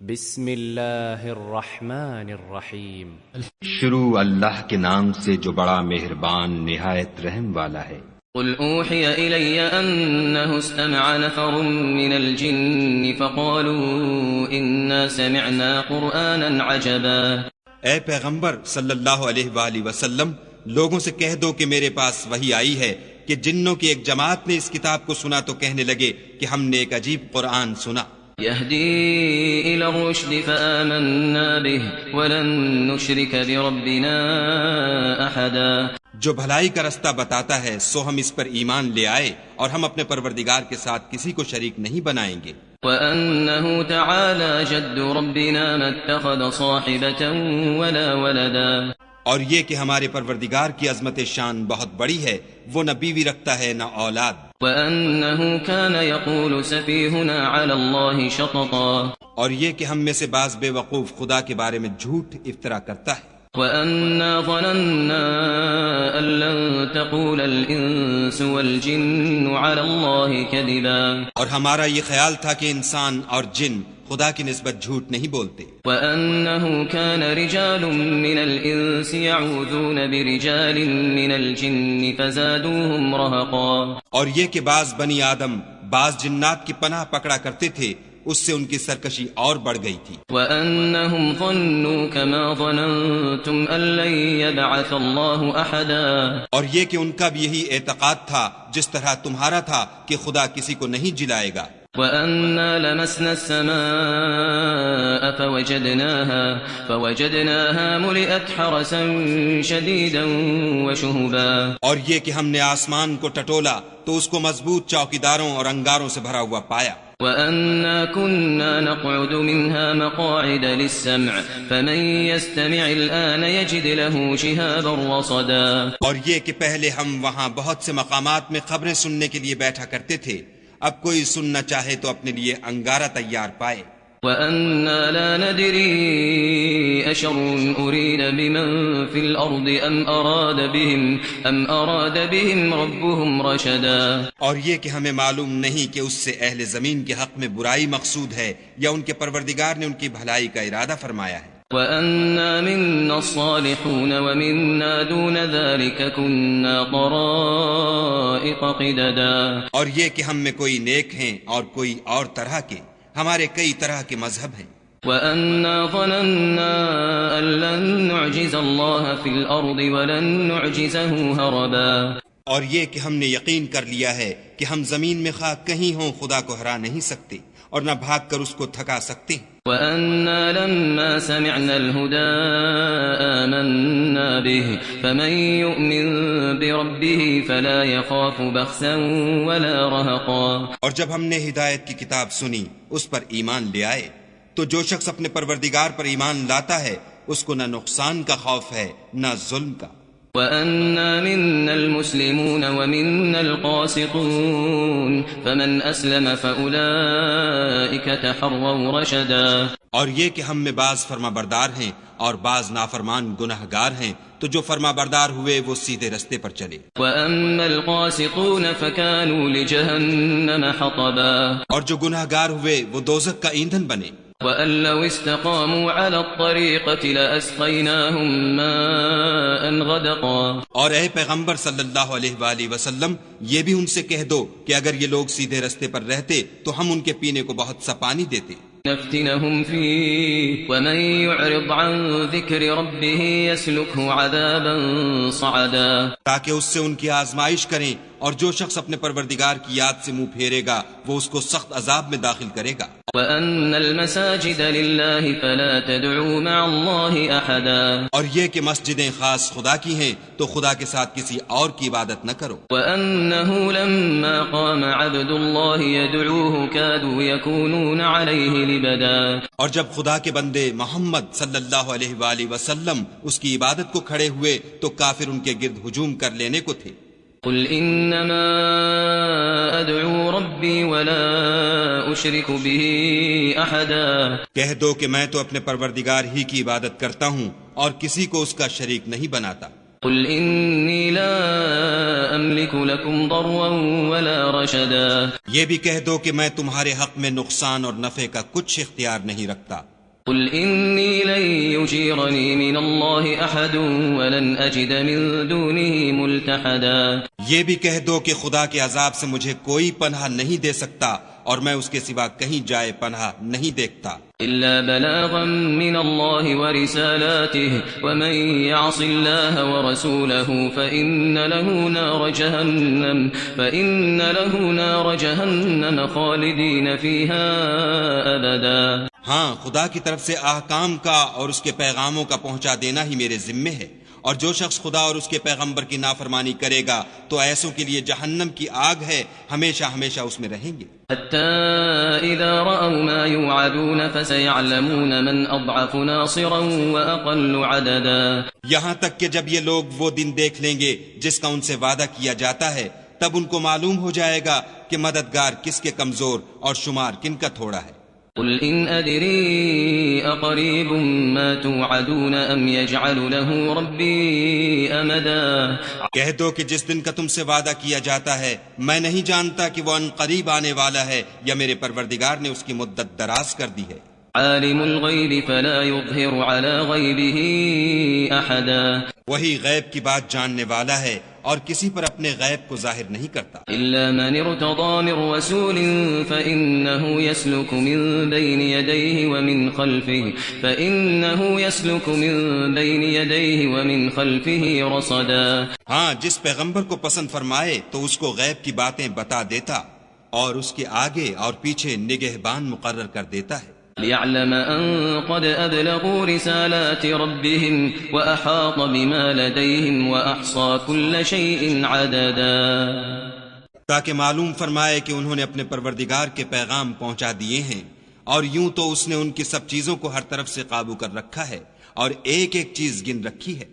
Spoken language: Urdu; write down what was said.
بسم اللہ الرحمن الرحیم۔ شروع اللہ کے نام سے جو بڑا مہربان نہایت رحم والا ہے۔ قل اوحی الی انہ استمع نفر من الجن فقالوا انا سمعنا قرآنا عجبا۔ اے پیغمبر صلی اللہ علیہ وآلہ وسلم، لوگوں سے کہہ دو کہ میرے پاس وحی آئی ہے کہ جنوں کی ایک جماعت نے اس کتاب کو سنا تو کہنے لگے کہ ہم نے ایک عجیب قرآن سنا۔ يهدي إلى الرشد فآمنا به ولن نشرك بربنا أحدا۔ جو بھلائی کا رستہ بتاتا ہے سو ہم اس پر ایمان لے آئے اور ہم اپنے پروردگار کے ساتھ کسی کو شریک نہیں بنائیں گے۔ وأنه تعالى جد ربنا ما اتخذ صاحبة ولا ولدا۔ اور یہ کہ ہمارے پروردگار کی عظمت شان بہت بڑی ہے، وہ نہ بیوی رکھتا ہے نہ اولاد۔ وأنه كان يقول سفيهنا على الله شططا۔ اور یہ کہ ہم میں سے بعض بے وقوف خدا کے بارے میں جھوٹ افطرا کرتا ہے۔ وأنا ظننا أن لن تقول الإنس والجن على الله كذبا۔ اور ہمارا یہ خیال تھا کہ انسان اور جن خدا کی نسبت جھوٹ نہیں بولتے۔ وأنه كان رجال من الإنس يعوذون برجال من الجن فزادوهم رهقا۔ اور یہ کہ بعض بنی آدم بعض جنات کی پناہ پکڑا کرتے تھے، اس سے ان کی سرکشی اور بڑھ گئی تھی۔ وأنهم ظنوا كما ظننتم أن لن يبعث الله أحدا۔ اور یہ کہ ان کا بھی یہی اعتقاد تھا جس طرح تمہارا تھا کہ خدا کسی کو نہیں جلائے گا۔ وأنا لمسنا السماء فوجدناها ملئت حرسا شديدا وشهبا۔ اور یہ کہ ہم نے آسمان کو ٹٹولا تو اس کو مضبوط چوکیداروں اور انگاروں سے بھرا ہوا پایا۔ وأنا كنا نقعد منها مقاعد للسمع فمن يستمع الآن يجد له شهابا رصدا۔ اور یہ کہ پہلے ہم وہاں بہت سے مقامات میں خبریں سننے کے لیے بیٹھا کرتے تھے، اب کوئی سننا چاہے تو اپنے لیے انگارہ تیار پائے۔ وَأَنَّا لَا نَدْرِي أَشَرٌ أُرِيدَ بِمَن فِي الْأَرْضِ أَمْ أَرَادَ بِهِمْ رَبُّهُمْ رَشَدًا۔ اور یہ کہ ہمیں معلوم نہیں کہ اس سے اہل زمین کے حق میں برائی مقصود ہے یا ان کے پروردگار نے ان کی بھلائی کا ارادہ فرمایا ہے۔ وَأَنَّا مِنَّا الصَّالِحُونَ وَمِنَّا دُونَ ذَلِكَ كُنَّا طَرَائِقَ قِدَدًا۔ اور یہ کہ ہم میں کوئی نیک ہیں اور کوئی اور طرح کے، ہمارے کئی طرح کے مذہب ہیں۔ وَأَنَّا ظَنَنَّا أَن لَّن نُّعْجِزَ اللَّهَ فِي الْأَرْضِ وَلَن نُّعْجِزَهُ هَرَبًا۔ اور یہ کہ ہم نے یقین کر لیا ہے کہ ہم زمین میں خواہ کہیں ہوں خدا کو ہرا نہیں سکتے اور نہ بھاگ کر اس کو تھکا سکتے ہیں۔ وَأَنَّا لَمَّا سَمِعْنَا الْهُدَىٰ آمَنَّا بِهِ فَمَن يُؤْمِن بِرَبِّهِ فَلَا يَخَافُ بَخْسًا وَلَا رَهَقًا۔ اور جب ہم نے ہدایت کی کتاب سنی اس پر ایمان لے آئے تو جو شخص اپنے پروردگار پر ایمان لاتا ہے اس کو نہ نقصان کا خوف ہے نہ ظلم کا۔ وَأَنَّا مِنَّا الْمُسْلِمُونَ وَمِنَّا الْقَاسِطُونَ فَمَنْ أَسْلَمَ فَأُولَئِكَ تَحَرَّوْا رَشَدًا۔ اور یہ کہ ہم میں بعض فرما بردار ہیں اور بعض نافرمان گناہگار ہیں، تو جو فرما بردار ہوئے وہ سیدھے رستے پر چلے۔ وَأَمَّا الْقَاسِطُونَ فَكَانُوا لِجَهَنَّمَ حَطَبًا۔ اور جو گناہگار ہوئے وہ دوزخ کا ایندھن بنے۔ وَأَن لَّوْ اسْتَقَامُوا عَلَى الطَّرِيقَةِ لَأَسْقَيْنَاهُم مَّاءً غَدَقًا۔ اور اے پیغمبر صلی اللہ علیہ وآلہ وسلم، یہ بھی ان سے کہہ دو کہ اگر یہ لوگ سیدھے رستے پر رہتے تو ہم ان کے پینے کو بہت سا پانی دیتے۔ نفتنهم فيه ومن يعرض عن ذكر ربه يسلكه عذابا صعدا۔ تاکہ اس سے ان کی آزمائش کریں، اور جو شخص اپنے پروردگار کی یاد سے منہ پھیرے گا وہ اس کو سخت عذاب میں داخل کرے گا۔ وَأَنَّ الْمَسَاجِدَ لِلَّهِ فَلَا تَدْعُوا مَعَ اللَّهِ أَحَدًا۔ اور یہ کہ مسجدیں خاص خدا کی ہیں تو خدا کے ساتھ کسی اور کی عبادت نہ کرو۔ وَأَنَّهُ لَمَّا قَامَ عَبْدُ اللَّهِ يَدْعُوهُ كَادُوا يَكُونُونَ عَلَيْهِ لِبَدًا۔ اور جب خدا کے بندے محمد صلی اللہ علیہ وآلہ وسلم اس کی عبادت کو کھڑے ہوئے تو کافر ان کے گرد ہجوم کر لینے کو تھے۔ قل انما ادعو ربی ولا اشرک به احدا۔ کہہ دو کہ میں تو اپنے پروردگار ہی کی عبادت کرتا ہوں اور کسی کو اس کا شریک نہیں بناتا۔ قل انی لا املک لکم ضرا ولا رشدا۔ یہ بھی کہہ دو کہ میں تمہارے حق میں نقصان اور نفع کا کچھ اختیار نہیں رکھتا۔ قل إني لن يجيرني من الله أحد ولن أجد من دونه ملتحدا. یہ بھی کہہ دو کہ خدا کے عذاب سے مجھے کوئی پناہ نہیں دے سکتا اور میں اس کے سوا کہیں جائے پناہ نہیں دیکھتا. إلا بلاغا من الله ورسالاته ومن يعص الله ورسوله فإن له نار جهنم خالدين فيها أبدا. ہاں، خدا کی طرف سے احکام کا اور اس کے پیغاموں کا پہنچا دینا ہی میرے ذمے ہے، اور جو شخص خدا اور اس کے پیغمبر کی نافرمانی کرے گا تو ایسوں کے لیے جہنم کی آگ ہے، ہمیشہ ہمیشہ اس میں رہیں گے. حتى إذا رأوا ما يوعدون فسيعلمون من أضعف ناصرا وأقل عددا. یہاں تک کہ جب یہ لوگ وہ دن دیکھ لیں گے جس کا ان سے وعدہ کیا جاتا ہے، تب ان کو معلوم ہو جائے گا کہ مددگار کس کے کمزور اور شمار کن کا تھوڑا ہے. قل إن أدري أقريب ما توعدون أم يجعل له ربي أمدا. کہہ دو کہ جس دن کا تم سے وعدہ کیا جاتا ہے میں نہیں جانتا کہ وہ ان قریب آنے والا ہے یا میرے پروردگار نے اس کی مدت دراز کر دی ہے. عالم الغیب فلا يظهر على غیبه أحدا. وہی غیب کی بات جاننے والا ہے اور کسی پر اپنے غیب کو ظاہر نہیں کرتا. إلا من ارتضى من رسول فإنه يسلك من بين يديه ومن خلفه رصدا. ہاں، جس پیغمبر کو پسند فرمائے تو اس کو غیب کی باتیں بتا دیتا اور اس کے آگے اور پیچھے نگہبان مقرر کر دیتا ہے. ليعلم أن قد أبلغوا رسالات ربهم وأحاط بما لديهم وأحصى كل شيء عددا. تاکہ معلوم فرمائے کہ انہوں نے اپنے پروردگار کے پیغام پہنچا دیے ہیں، اور یوں تو اس نے ان کی سب چیزوں کو ہر طرف سے قابو کر رکھا ہے اور ایک ایک چیز گن رکھی ہے.